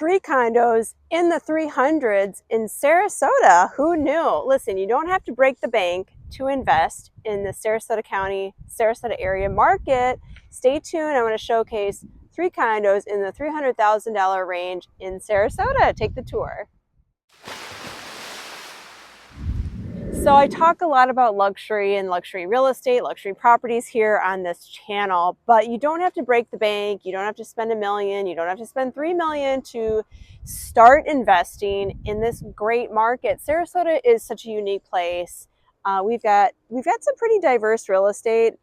3 condos in the 300s in Sarasota. Who knew? Listen, you don't have to break the bank to invest in the Sarasota County, Sarasota area market. Stay tuned. I want to showcase 3 condos in the $300,000 range in Sarasota. Take the tour. So I talk a lot about luxury and luxury real estate, luxury properties here on this channel, but you don't have to break the bank. You don't have to spend $1 million. You don't have to spend $3 million to start investing in this great market. Sarasota is such a unique place. We've got some pretty diverse real estate,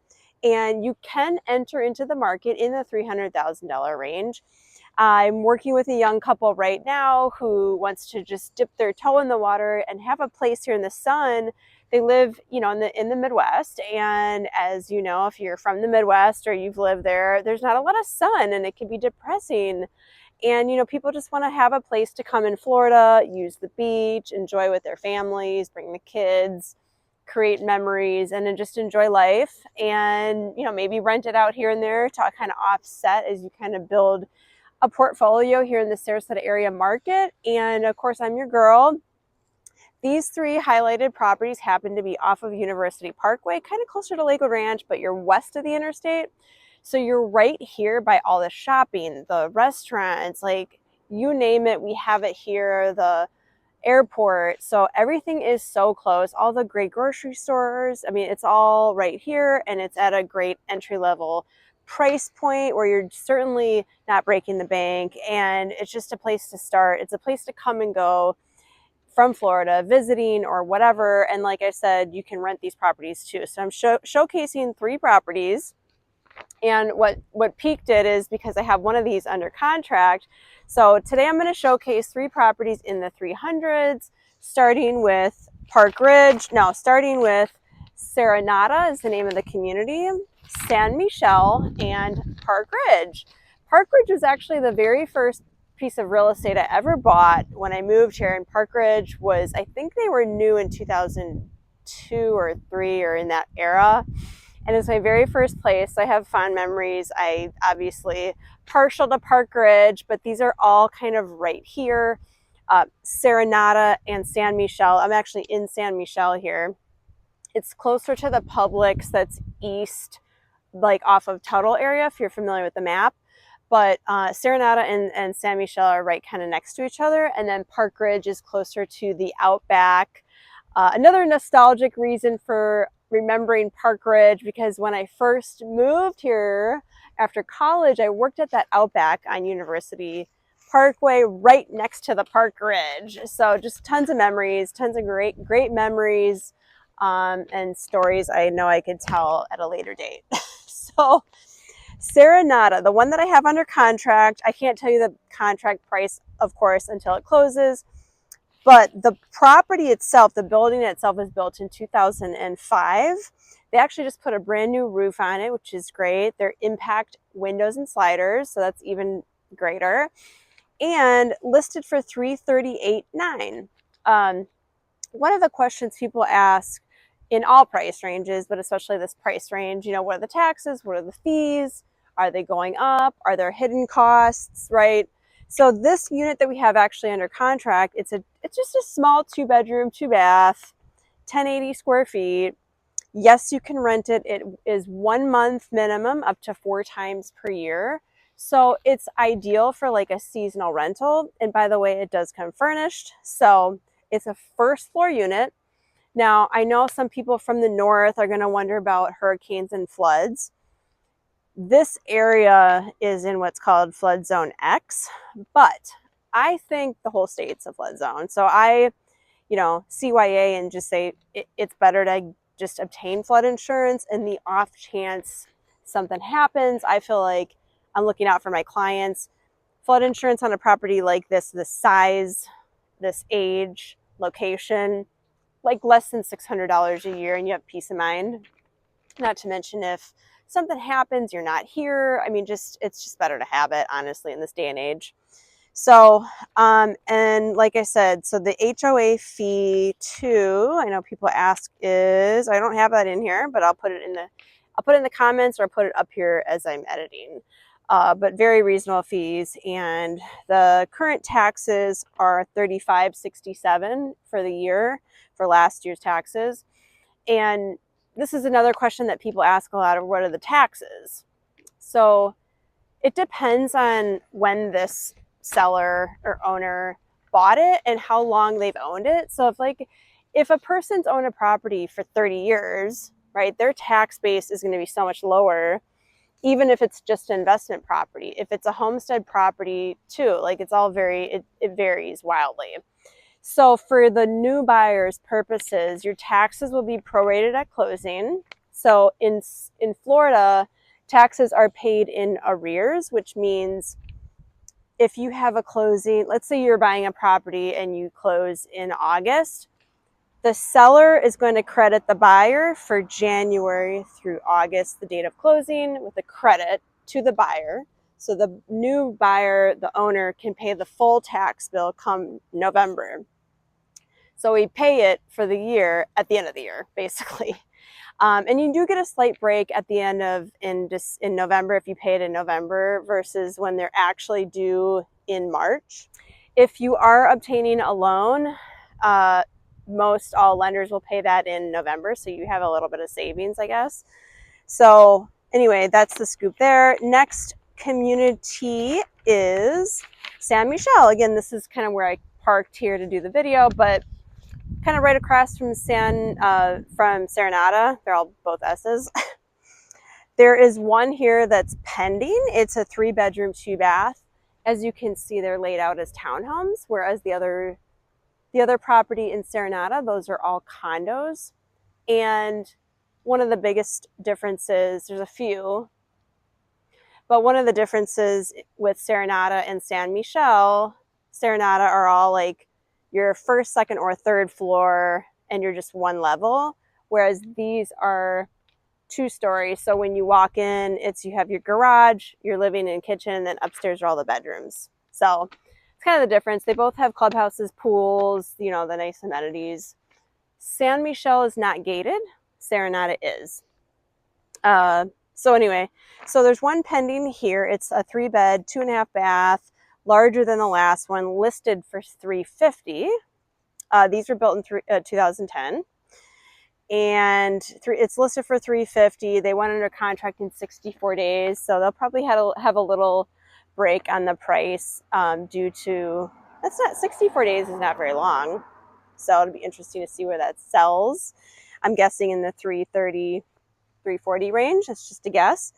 and you can enter into the market in the $300,000 range. I'm working with a young couple right now who wants to just dip their toe in the water and have a place here in the sun. They live, in the Midwest, and as you know, if you're from the Midwest or you've lived there, there's not a lot of sun, and it can be depressing. And people just want to have a place to come in Florida, use the beach, enjoy with their families, bring the kids, create memories, and then just enjoy life. And maybe rent it out here and there to kind of offset as you kind of build a portfolio here in the Sarasota area market. And of course, I'm your girl. These 3 highlighted properties happen to be off of University Parkway, kind of closer to Lakewood Ranch, but you're west of the interstate. So you're right here by all the shopping, the restaurants, like you name it, we have it here, the airport. So everything is so close. All the great grocery stores, I mean, it's all right here, and it's at a great entry level price point where you're certainly not breaking the bank, and it's just a place to start. It's a place to come and go from Florida visiting or whatever. And like I said, you can rent these properties too. So I'm showcasing 3 properties, and what piqued it is because I have one of these under contract. So today I'm going to showcase 3 properties in the 300s, starting with Serenata is the name of the community, San Michele, and Park Ridge. Park Ridge was actually the very first piece of real estate I ever bought when I moved here. And Park Ridge was, I think they were new in 2002 or 3 or in that era. And it's my very first place. So I have fond memories. I obviously partial to Park Ridge, but these are all kind of right here. Serenata and San Michele. I'm actually in San Michele here. It's closer to the Publix that's east, like off of Tuttle area, if you're familiar with the map. But Serenata and San Michele are right kind of next to each other. And then Park Ridge is closer to the Outback. Another nostalgic reason for remembering Park Ridge, because when I first moved here after college, I worked at that Outback on University Parkway right next to the Park Ridge. So just tons of memories, tons of great memories. And stories I know I could tell at a later date. So Serenata, the one that I have under contract, I can't tell you the contract price, of course, until it closes. But the property itself, the building itself, was built in 2005. They actually just put a brand new roof on it, which is great. They're impact windows and sliders, so that's even greater. And listed for $338,900. One of the questions people ask in all price ranges, but especially this price range, what are the taxes? What are the fees? Are they going up? Are there hidden costs, right? So this unit that we have actually under contract, it's just a small 2-bedroom, 2-bath, 1080 square feet. Yes, you can rent it. It is 1 month minimum, up to 4 times per year. So it's ideal for like a seasonal rental. And by the way, it does come furnished. So it's a 1st floor unit. Now, I know some people from the north are going to wonder about hurricanes and floods. This area is in what's called flood zone X, but I think the whole state's a flood zone. So I, CYA and just say it's better to just obtain flood insurance. In the off chance something happens, I feel like I'm looking out for my clients. Flood insurance on a property like this size, this age, location, like less than $600 a year, and you have peace of mind. Not to mention if something happens, you're not here. I mean, it's just better to have it, honestly, in this day and age. So, and like I said, so the HOA fee too, I know people ask is, I don't have that in here, but I'll put it in the comments, or I'll put it up here as I'm editing. but very reasonable fees. And the current taxes are $35.67 for the year for last year's taxes. And this is another question that people ask a lot of, what are the taxes? So it depends on when this seller or owner bought it and how long they've owned it. So if a person's owned a property for 30 years, right, their tax base is going to be so much lower, even if it's just an investment property. If it's a homestead property too, like it's all it varies wildly. So for the new buyer's purposes, your taxes will be prorated at closing. So in Florida, taxes are paid in arrears, which means if you have a closing, let's say you're buying a property and you close in August, the seller is going to credit the buyer for January through August, the date of closing, with a credit to the buyer. So the new buyer, the owner, can pay the full tax bill come November. So we pay it for the year at the end of the year, basically. And you do get a slight break at the end of in November if you pay it in November versus when they're actually due in March. If you are obtaining a loan, most all lenders will pay that in November, so you have a little bit of savings, I guess. So anyway, that's the scoop there. Next community is San Michele. Again, this is kind of where I parked here to do the video, but kind of right across from Serenata. They're all both S's. There is one here that's pending. It's a 3-bedroom, 2-bath. As you can see, they're laid out as townhomes, whereas the other property in Serenata, those are all condos. And one of the biggest differences, there's a few, but one of the differences with Serenata and San Michele, Serenata are all like your first, second, or third floor, and you're just one level, whereas these are 2 stories. So when you walk in, you have your garage, your living and kitchen, and then upstairs are all the bedrooms. So it's kind of the difference. They both have clubhouses, pools, the nice amenities. San Michele is not gated. Serenata is. So anyway, so there's one pending here. It's a 3-bed, 2.5-bath, larger than the last one, listed for $350,000. These were built in 2010, and it's listed for $350,000. They went under contract in 64 days, so they'll probably have a little break on the price due to 64 days is not very long, so it'll be interesting to see where that sells. I'm guessing in the 330, 340 range. That's just a guess.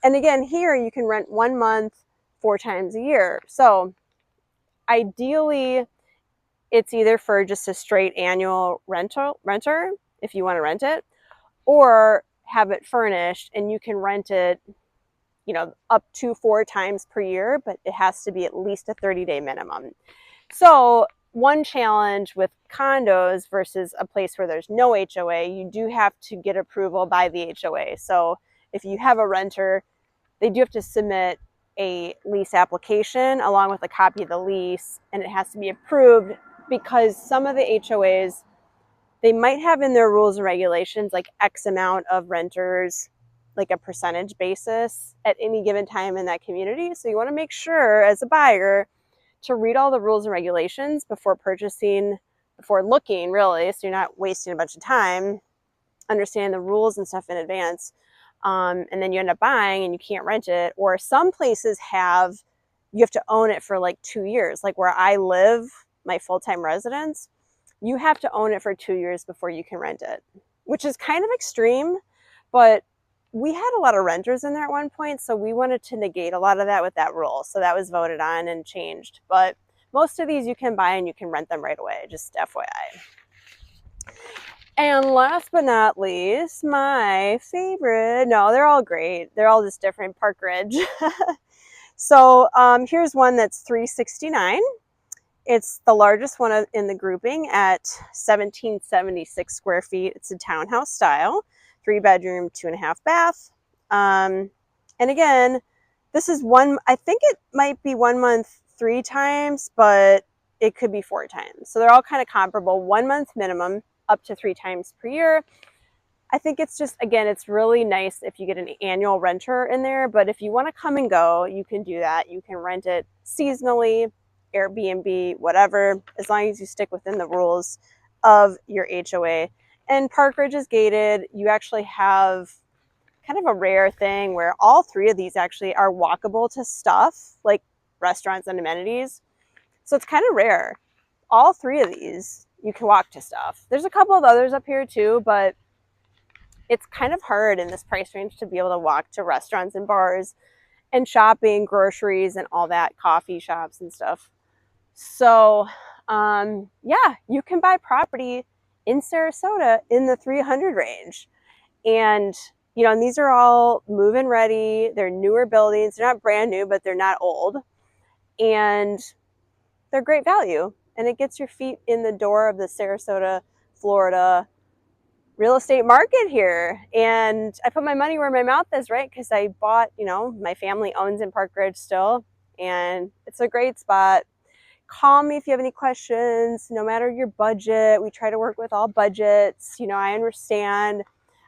And again, here you can rent 1 month 4 times a year. So ideally, it's either for just a straight annual renter if you want to rent it, or have it furnished and you can rent it, up to 4 times per year, but it has to be at least a 30-day minimum. So one challenge with condos versus a place where there's no HOA, you do have to get approval by the HOA. So if you have a renter, they do have to submit a lease application along with a copy of the lease, and it has to be approved because some of the HOAs, they might have in their rules and regulations like X amount of renters, like a percentage basis at any given time in that community. So you want to make sure as a buyer to read all the rules and regulations before purchasing, before looking really, so you're not wasting a bunch of time understanding the rules and stuff in advance. And then you end up buying and you can't rent it. Or some places you have to own it for like 2 years. Like where I live, my full-time residence, you have to own it for 2 years before you can rent it, which is kind of extreme, but we had a lot of renters in there at one point, so we wanted to negate a lot of that with that rule. So that was voted on and changed. But most of these you can buy and you can rent them right away, just FYI. And last but not least, my favorite, no, they're all great. They're all just different, Park Ridge. So here's one that's $369,000. It's the largest one in the grouping at 1,776 square feet. It's a townhouse style, 3-bedroom, 2.5-bath. And again, this is I think it might be 1 month 3 times, but it could be 4 times. So they're all kind of comparable, 1 month minimum, up to 3 times per year. I think it's just, again, it's really nice if you get an annual renter in there, but if you want to come and go, you can do that. You can rent it seasonally, Airbnb, whatever, as long as you stick within the rules of your HOA. And Park Ridge is gated. You actually have kind of a rare thing where all three of these actually are walkable to stuff like restaurants and amenities. So it's kind of rare. All three of these you can walk to stuff. There's a couple of others up here too, but it's kind of hard in this price range to be able to walk to restaurants and bars and shopping, groceries, and all that, coffee shops and stuff. So yeah, you can buy property in Sarasota in the 300 range. And, you know, and these are all move-in ready. They're newer buildings. They're not brand new, but they're not old. And they're great value. And it gets your feet in the door of the Sarasota, Florida real estate market here. And I put my money where my mouth is, right? Because I bought, you know, my family owns in Park Ridge still, and it's a great spot. Call me if you have any questions, no matter your budget. We try to work with all budgets. You know, I understand.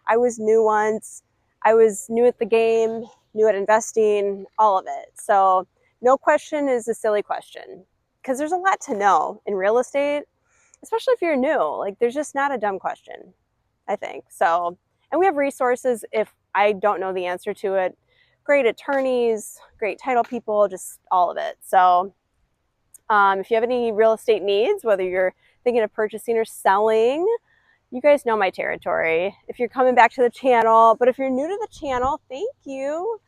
I was new once. I was new at the game, new at investing, all of it. So no question is a silly question, because there's a lot to know in real estate, especially if you're new. Like, there's just not a dumb question, I think. So, and we have resources if I don't know the answer to it. Great attorneys, great title people, just all of it. So if you have any real estate needs, whether you're thinking of purchasing or selling, you guys know my territory. If you're coming back to the channel, but if you're new to the channel, thank you.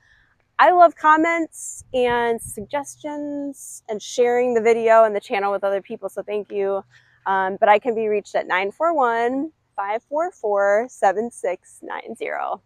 I love comments and suggestions and sharing the video and the channel with other people, so thank you. But I can be reached at 941-544-7690.